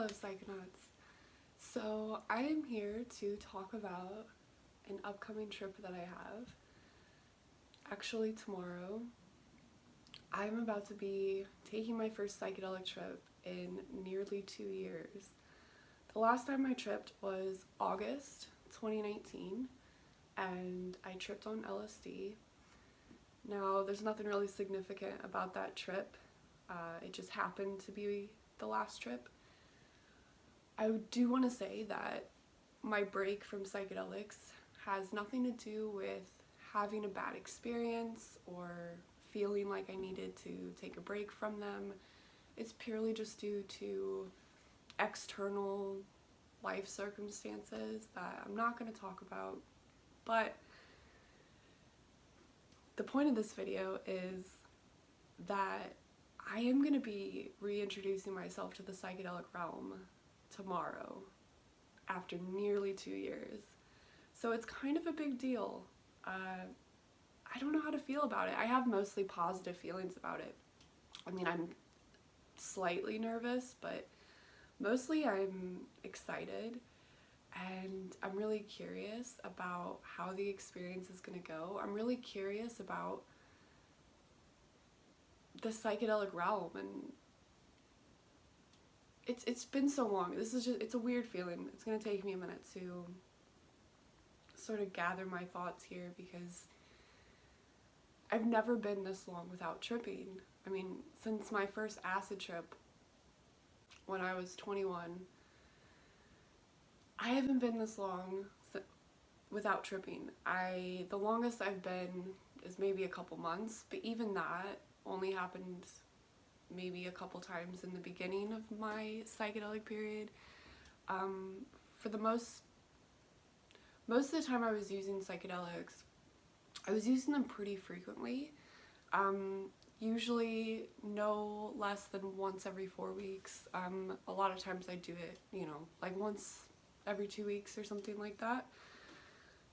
Hello, Psychonauts. So I am here to talk about an upcoming trip that I have. Actually, tomorrow, I'm about to be taking my first psychedelic trip in nearly 2 years. The last time I tripped was August 2019, and I tripped on LSD. Now, there's nothing really significant about that trip. It just happened to be the last trip. I do want to say that my break from psychedelics has nothing to do with having a bad experience or feeling like I needed to take a break from them. It's purely just due to external life circumstances that I'm not going to talk about. But the point of this video is that I am going to be reintroducing myself to the psychedelic realm tomorrow after nearly 2 years. So it's kind of a big deal. I don't know how to feel about it. I have mostly positive feelings about it. I mean, I'm slightly nervous, but mostly I'm excited, and I'm really curious about how the experience is going to go. I'm really curious about the psychedelic realm, and it's been so long. It's a weird feeling. It's going to take me a minute to sort of gather my thoughts here, because I've never been this long without tripping. I mean, since my first acid trip when I was 21, I haven't been this long without tripping. The longest I've been is maybe a couple months, but even that only happened maybe a couple times in the beginning of my psychedelic period. For the most of the time I was using psychedelics, I was using them pretty frequently. Usually no less than once every 4 weeks. A lot of times I do it, like once every 2 weeks or something like that.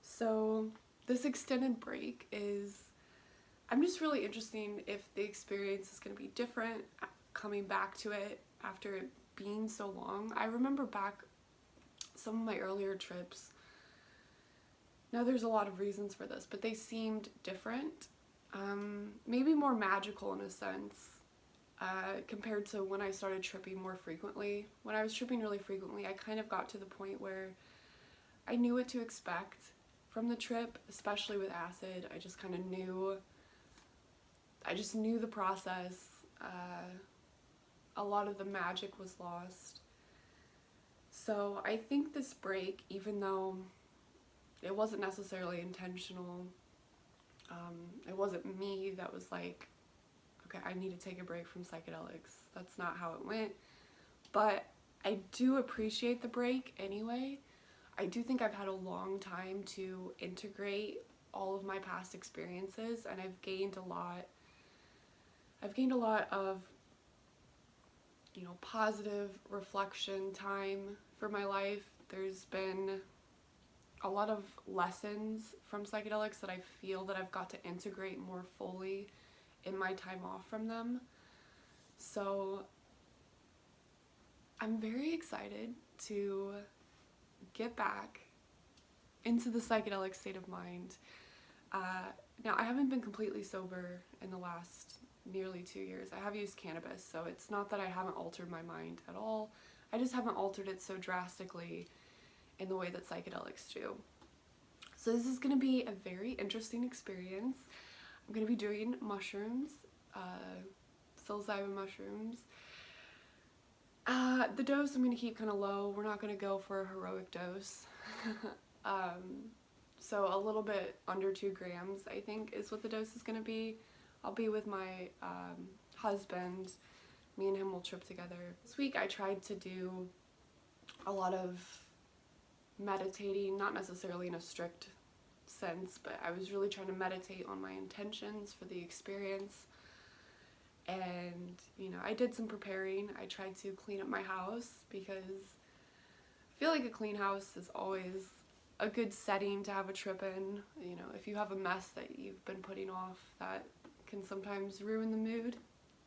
So this extended break I'm just really interested if the experience is going to be different coming back to it after it being so long. I remember back some of my earlier trips. Now there's a lot of reasons for this, but they seemed different. Maybe more magical in a sense, compared to when I started tripping more frequently. When I was tripping really frequently, I kind of got to the point where I knew what to expect from the trip, especially with acid. I just kind of knew the process. A lot of the magic was lost. So I think this break, even though it wasn't necessarily intentional, it wasn't me that was like, okay, I need to take a break from psychedelics. That's not how it went. But I do appreciate the break anyway. I do think I've had a long time to integrate all of my past experiences, and I've gained a lot of, positive reflection time for my life. There's been a lot of lessons from psychedelics that I feel that I've got to integrate more fully in my time off from them. So I'm very excited to get back into the psychedelic state of mind. Now, I haven't been completely sober in the last nearly 2 years. I have used cannabis, so it's not that I haven't altered my mind at all. I just haven't altered it so drastically in the way that psychedelics do. So this is going to be a very interesting experience. I'm going to be doing mushrooms, psilocybin mushrooms. The dose I'm going to keep kind of low. We're not going to go for a heroic dose. So a little bit under 2 grams, I think, is what the dose is going to be. I'll be with my husband. Me and him will trip together. This week I tried to do a lot of meditating, not necessarily in a strict sense, but I was really trying to meditate on my intentions for the experience. And, I did some preparing. I tried to clean up my house, because I feel like a clean house is always a good setting to have a trip in. If you have a mess that you've been putting off, that can sometimes ruin the mood.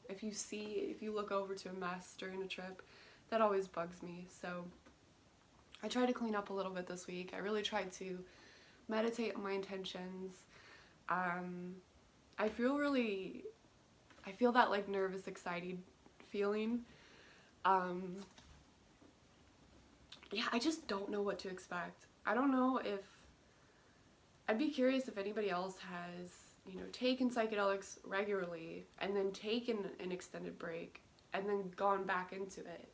If you look over to a mess during a trip, that always bugs me. So I tried to clean up a little bit this week. I really tried to meditate on my intentions. I feel that like nervous, excited feeling. Yeah, I just don't know what to expect. I don't know if, I'd be curious if anybody else has, you know, taken psychedelics regularly and then taken an extended break and then gone back into it.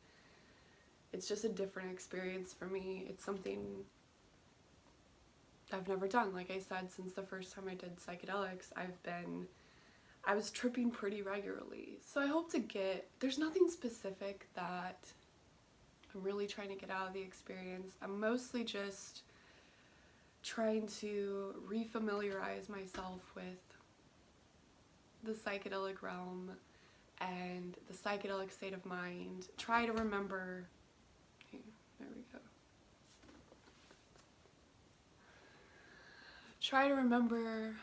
It's just a different experience for me. It's something I've never done. Like I said, since the first time I did psychedelics, I was tripping pretty regularly. So I hope to there's nothing specific that I'm really trying to get out of the experience. I'm mostly just trying to refamiliarize myself with the psychedelic realm and the psychedelic state of mind. Try to remember, okay, there we go. Try to remember,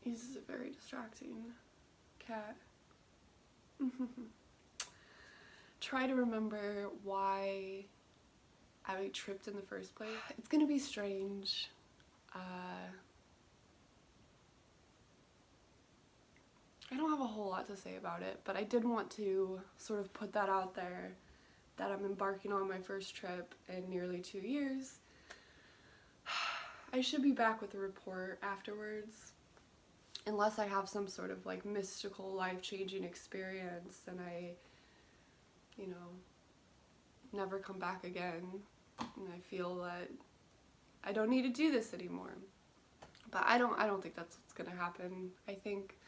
he's a very distracting cat. Try to remember why I tripped in the first place. It's gonna be strange. I don't have a whole lot to say about it, but I did want to sort of put that out there, that I'm embarking on my first trip in nearly 2 years. I should be back with a report afterwards, unless I have some sort of like mystical, life-changing experience and I, you know, never come back again, and I feel that I don't need to do this anymore. But I don't think that's what's gonna happen. I think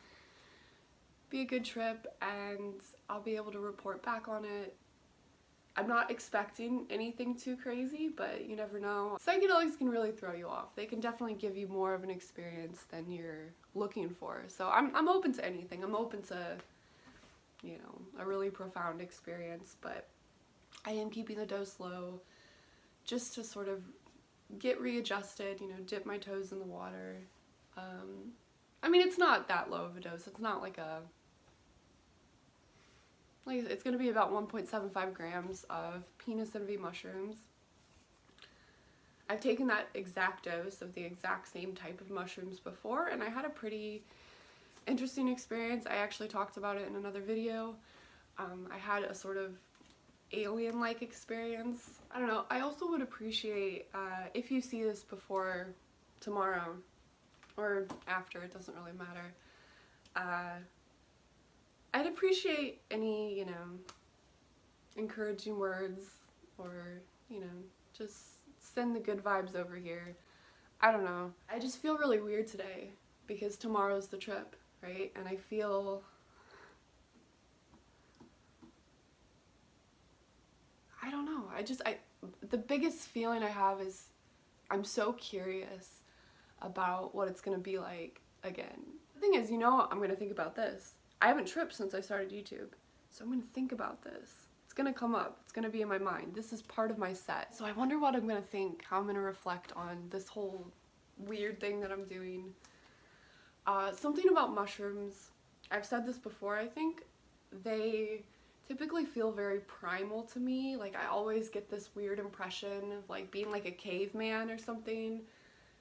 be a good trip and I'll be able to report back on it. I'm not expecting anything too crazy, but you never know. Psychedelics can really throw you off. They can definitely give you more of an experience than you're looking for. So I'm open to anything. I'm open to, you know, a really profound experience, but I am keeping the dose low just to sort of get readjusted, you know, dip my toes in the water. I mean, it's not that low of a dose. It's not like it's going to be about 1.75 grams of penis envy mushrooms. I've taken that exact dose of the exact same type of mushrooms before, and I had a pretty interesting experience. I actually talked about it in another video. I had a sort of alien-like experience. I don't know. I also would appreciate if you see this before tomorrow or after, it doesn't really matter. I'd appreciate any, you know, encouraging words or, you know, just send the good vibes over here. I don't know. I just feel really weird today because tomorrow's the trip, right? And I feel, I don't know. The biggest feeling I have is I'm so curious about what it's gonna be like again. The thing is, you know, I'm gonna think about this. I haven't tripped since I started YouTube, so I'm gonna think about this. It's gonna come up, it's gonna be in my mind. This is part of my set. So I wonder what I'm gonna think, how I'm gonna reflect on this whole weird thing that I'm doing. Something about mushrooms, I've said this before, I think they typically feel very primal to me. Like I always get this weird impression of like being like a caveman or something.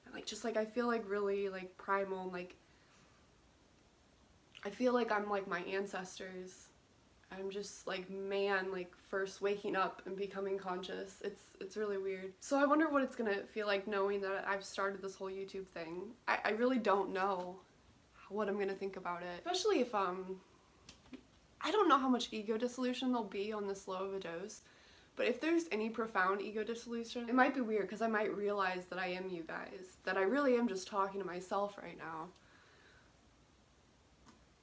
And like just like I feel like really like primal, like I feel like I'm like my ancestors. I'm just like man, like first waking up and becoming conscious. It's really weird. So I wonder what it's gonna feel like knowing that I've started this whole YouTube thing. I really don't know what I'm gonna think about it. Especially if I don't know how much ego dissolution there'll be on this low of a dose. But if there's any profound ego dissolution, it might be weird because I might realize that I am you guys. That I really am just talking to myself right now.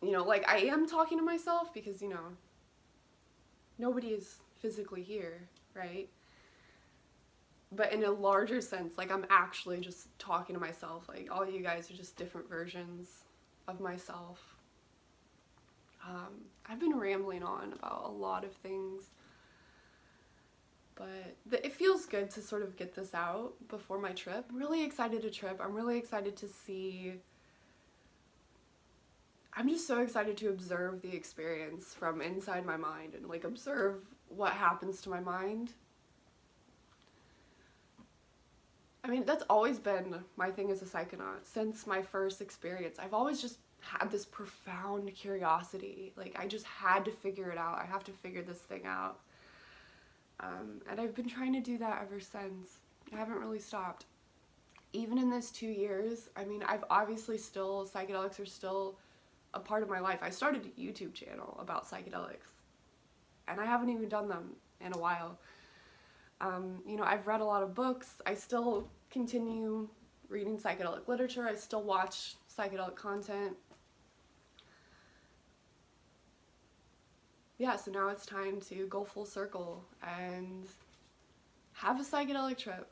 You know, like I am talking to myself because, you know, nobody is physically here, right? But in a larger sense, like I'm actually just talking to myself. Like all you guys are just different versions of myself. I've been rambling on about a lot of things, but it feels good to sort of get this out before my trip. I'm really excited to trip. I'm really excited to see, I'm just so excited to observe the experience from inside my mind and like observe what happens to my mind. I mean, that's always been my thing as a psychonaut since my first experience. I've always just had this profound curiosity. Like, I just had to figure it out. I have to figure this thing out. And I've been trying to do that ever since. I haven't really stopped. Even in this 2 years, I mean, I've obviously still, psychedelics are still a part of my life. I started a YouTube channel about psychedelics, and I haven't even done them in a while. You know, I've read a lot of books. I still continue reading psychedelic literature. I still watch psychedelic content. Yeah, so now it's time to go full circle and have a psychedelic trip.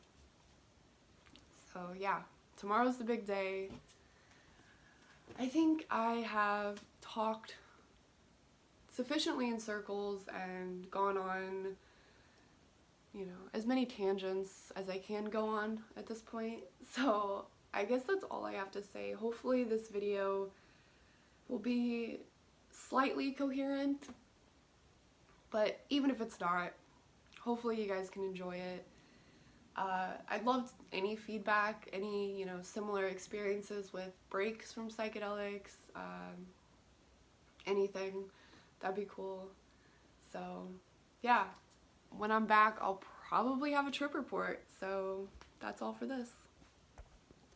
So yeah, tomorrow's the big day. I think I have talked sufficiently in circles and gone on, you know, as many tangents as I can go on at this point. So I guess that's all I have to say. Hopefully this video will be slightly coherent, but even if it's not, hopefully you guys can enjoy it. I'd love any feedback, any, you know, similar experiences with breaks from psychedelics, anything, that'd be cool. So yeah, when I'm back, I'll probably have a trip report. So that's all for this.